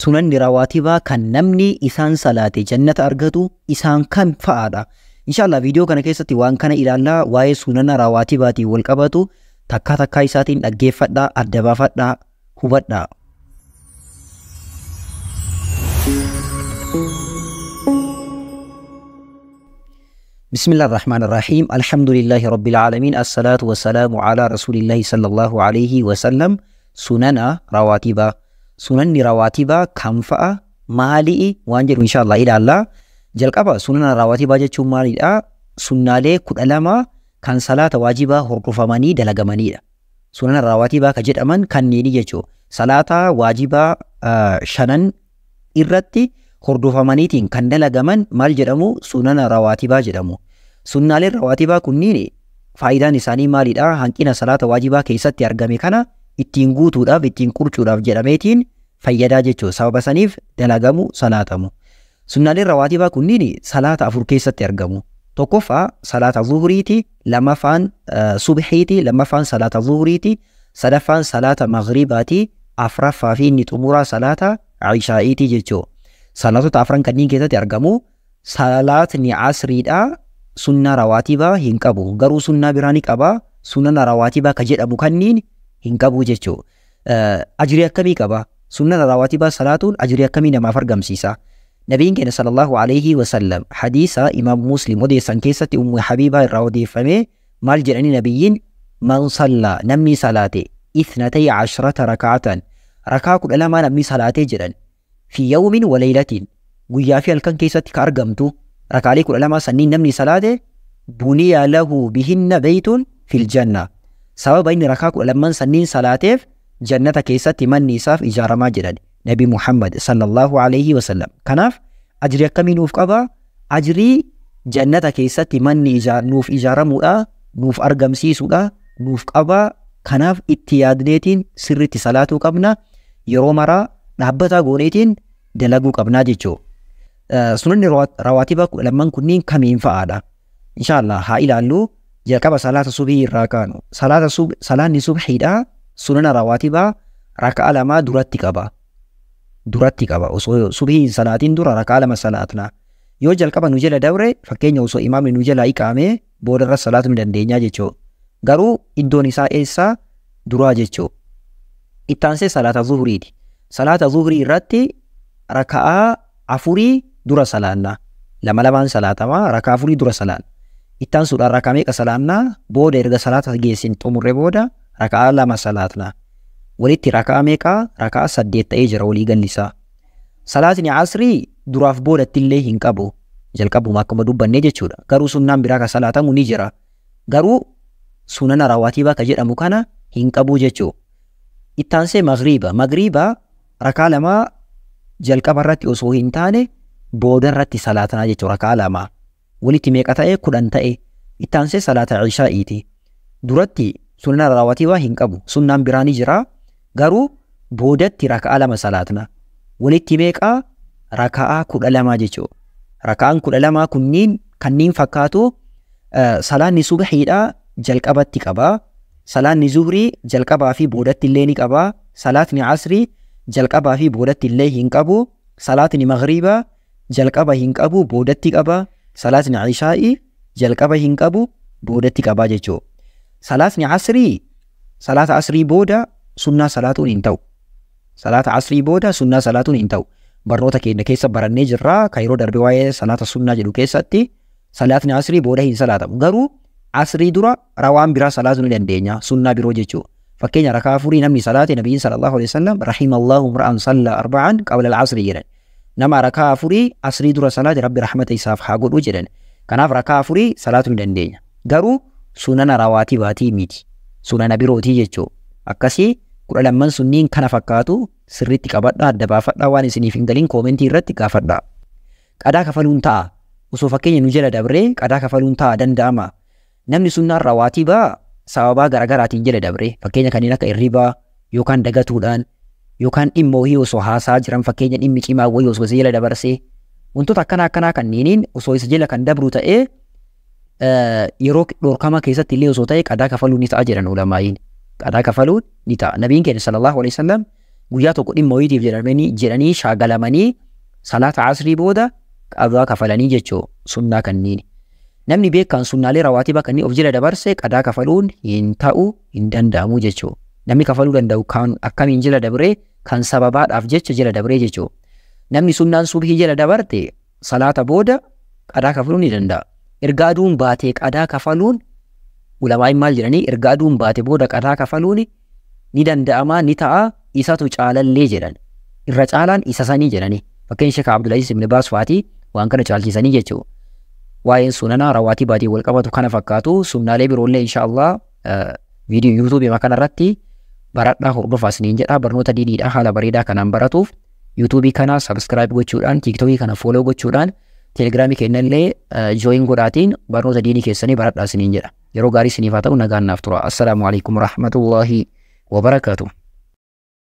sunanni rawaatibaa kan namni isaan salaate jannata argatu isaan kan fa'aadha. Inshallah viidiyoo kana keessatti waan kana ilaallaa waa'ee sunana rawaatibaatiin wal qabatu takkaa takkaa isaatiin dhaggeeffadhaa, adda baafadhaa, hubadhaa. بسم الله الرحمن الرحيم الحمد لله رب العالمين الصلاة والسلام على رسول الله صلى الله عليه وسلم. سنن رواتبا سنن رواتبا كم فأ مالي وانجر إن شاء الله إلى الله جلقبا سنن رواتبا جتشو مالي سنالي كل ألما كان صلاة واجبة هرقفماني دلقماني. سنن رواتبا كجد أمن كان نيني جتشو صلاة واجبة شنن إرتي hordofamaniitiin kan dalagaman maal jedhamu sunana rawaatibaa jedhamu. Sunnaaleen rawaatibaa kunniin faayidaan isaanii maalidha? Hanqina salaata waajibaa keessatti argame kana ittiin guutuudhaaf ittiin qurcuudhaaf jedhameetiin fayyadaa jechuudha. Sababa saniif dalagamu salaatamu. Sunnaaleen rawaatibaa kunniin salaata afur keessatti argamu. Tokkoffaa salaata zuhuriiti, lammaffaan subhiiti, lammaffaan salaata zuhuriiti, sadaffaan salaata maghribaati, afraffaa fi inni xumuraa salaata ishaa'iiti jechuudha. Salaatota afran kanneen keessatti argamu. Salaatni asriidha sunna rawaatibaa hin qabu. Garuu sunnaa biraa ni qaba. Sunna rawaatibaa ka jedhamu kanneen hin qabu jechuudha. Ajrii akkamii qaba? Sunna rawaatibaa salaatuun ajrii akkamii namaaf argamsiisa? Nabiin keenya sallallahu alayhi wa sallam hadiisa Imaam Muslim odeessan keessatti Ummu Habiibaa irraa odeeffame maal jedhanii nabiyyiin man sallaa namni salaate 12 rakaatan rakaa 12 namni salaatee jedhan في يوم وليلة ويا في الكن كيست كارجمتو ركالي كل لما سنين نمني صلاته بني له بهن بيت في الجنة سبب بين ركاك لما سنين صلاته جنة كيست من نصاف إجارة ماجرا نبي محمد صلى الله عليه وسلم كناف أجري كمي نوف قبا أجري جنة كيست من نوف إجارة مؤا نوف أرقم سيسولا نوف قبا كناف اتيادنيتين سرتي صلاته قبنا يرومرا dhaabbataa gooneetiin dalaguu qabnaa jechuu. Sunanni rawaatibaa lamman kunniin kamiin fa'aadha? Inshallah haa ilaallu. Jalqaba salaata subii irraa kaanu. Salaanni subhiidha sunana rawaatibaa raka'a lama duratti qaba. Osoo subii salaatiin dura raka'a lama salaatna. Yoo jalqaba nu jala dabre fakkeenya osoo imaamni nu jala iqaamee boodarra salaatuu ni dandeenya jechuu. Garuu iddoon isaa eessaa duraa jechuu. Ittaansee salaata zuhuriiti. Salaata zuhrii irratti raka'a afurii dura salaanna. Lama lamaan salaatama raka'a afurii dura salaanna. Ittaan suudhaan raka'a meeqa salaanna? Booda erga salaata geessin xumurre booda raka'a lama salaatna. Walitti raka'a meeqa? Raka'a 8 ta'ee jira walii gallisaa. Salaatni asrii duraaf boodatti illee hin qabu. Jalqabuma akkuma dubbannee jechuudha. Garuu sunnaan biraa ka salaatamu ni jira. Garuu sunana rawaatibaa ka jedhamu kana hin qabu jechuudha. Ittaansee magriiba rakaa lama jalqaba irratti osoo hin taane booda irratti salaatanaa jechuudha. Rakaa lama walitti meeqa ta'e 10 ta'e. Ittaansee salaata ishaa'iiti. Duratti sunna rawaatibaa hin qabu. Sunnaan biraa ni jira. Garuu boodatti rakaa lama salaatna. Walitti meeqa? Rakaa 12 jechuudha. Rakaan 12 kunniin kanneen fakkaatu salaanni subhiidha jalqabatti qaba. Salaanni zuhrii jalqabaa fi boodatti illee ni qaba. Salaatni asrii jalqabaa fi boodatti illee hin qabu. Salaatni maghriibaa jalqaba hin qabu boodatti qaba. Salaatni ishaa'i jalqaba hin qabu boodatti qaba jechuudha. Salaatni asrii salaata asrii booda sunnaa salaatuun hin ta'u. Salaata asrii booda sunnaa salaatuun hin ta'u. Barnoota keenya keessa barannee jirra. Kan yeroo darbe waa'ee salaata sunnaa jedhu keessatti salaatni asrii booda hin salaatamu. Garuu asrii dura rawaan biraa salaatuu ni dandeenya. Sunnaa biroo jechuudha. Fakkeenya rakaa afurii namni salaate nabiin sallallahu alaihi wasallam rahimallahu imra'an salla arba'an qabla al-asri jedhan. Nama rakaa afurii asrii dura salaate rabbi rahmata isaaf haa godhu jedhan. Kanaaf rakaa afurii salaatuu ni dandeenya. Garuu sunana rawaatibaatii miti. Sunana birootii jechuudha. Akkasii 12 sunniin kana fakkaatu sirriitti qabadhaa adda baafadhaa waan isiniif hin galin koomentii irratti gaafadhaa. Qadaa kafaluun ta'a. Osoo fakkeenya nu jala dabree qadaa kafaluun ta'a danda'ama. Namni sunnaan rawaatibaa sababaa garagaraatiin jala dabre fakkeenya kanneen akka hirribaa yookaan dagatuudhaan yookaan dhimma wayii osoo haasaa jiran fakkeenya dhimmi cimaa wayii osoo isa jala dabarsee wantoota akkanaa kanneeniin osoo isa jala kan dabru ta'ee yeroo dhorkama keessatti illee osoo ta'e qadaa kafaluun ni ta'a jedhan ulamaa'iin. Qadaa kafaluun ni ta'a. Nabiin keenya sallallahu alaihi wasallam guyyaa tokko dhimma wayiitiif jedhanii shaagalamanii salaata asrii booda qadaa kafalanii jechuu sunnaa kanniin. Namni beekaan sunnaalee rawaatiba kanneen of jala dabarse qadaa kafaluun hin ta'u hin danda'amu jechuu. Namni kafaluu danda'u kan akkamiin jala dabree kan sababaadhaaf jecha jala dabree jechuu. Namni sunnaan subhii jala dabarte salaata booda qadaa kafaluun ni danda'a. Erga aduun baatee qadaa kafaluun ulamaa'in maal jedhanii erga aduun baate booda qadaa kafaluun ni danda'ama ni ta'a isatu caalallee jedhan. Irra caalaan isa sanii jedhanii. Fakkeen Sheekh Abdulaziz ibn Baas fa'aatii waan kana caalchisanii jechuu. Waa'een sunanaa rawaatibaatiin wal qabatu kana fakkaatu sunnaalee biroollee inshaallah viidiyoo yuutuubii makana irratti baradhaa hordofaa isiniin jedha. Barnoota diiniidhaa haala bareedaa kanaan baratuuf yuutuubii kana sabskiraayib gochuudhaan tiiktookii kana fooloo gochuudhaan teelegiraamii kennallee jooyin godhaatiin barnoota diinii keessanii baradhaa isiniin jedha. Yeroo gaarii isiniif haa ta'u nagaan naaf tura. Assalaamu alaikum warahmatullaahi wabarakaatuh.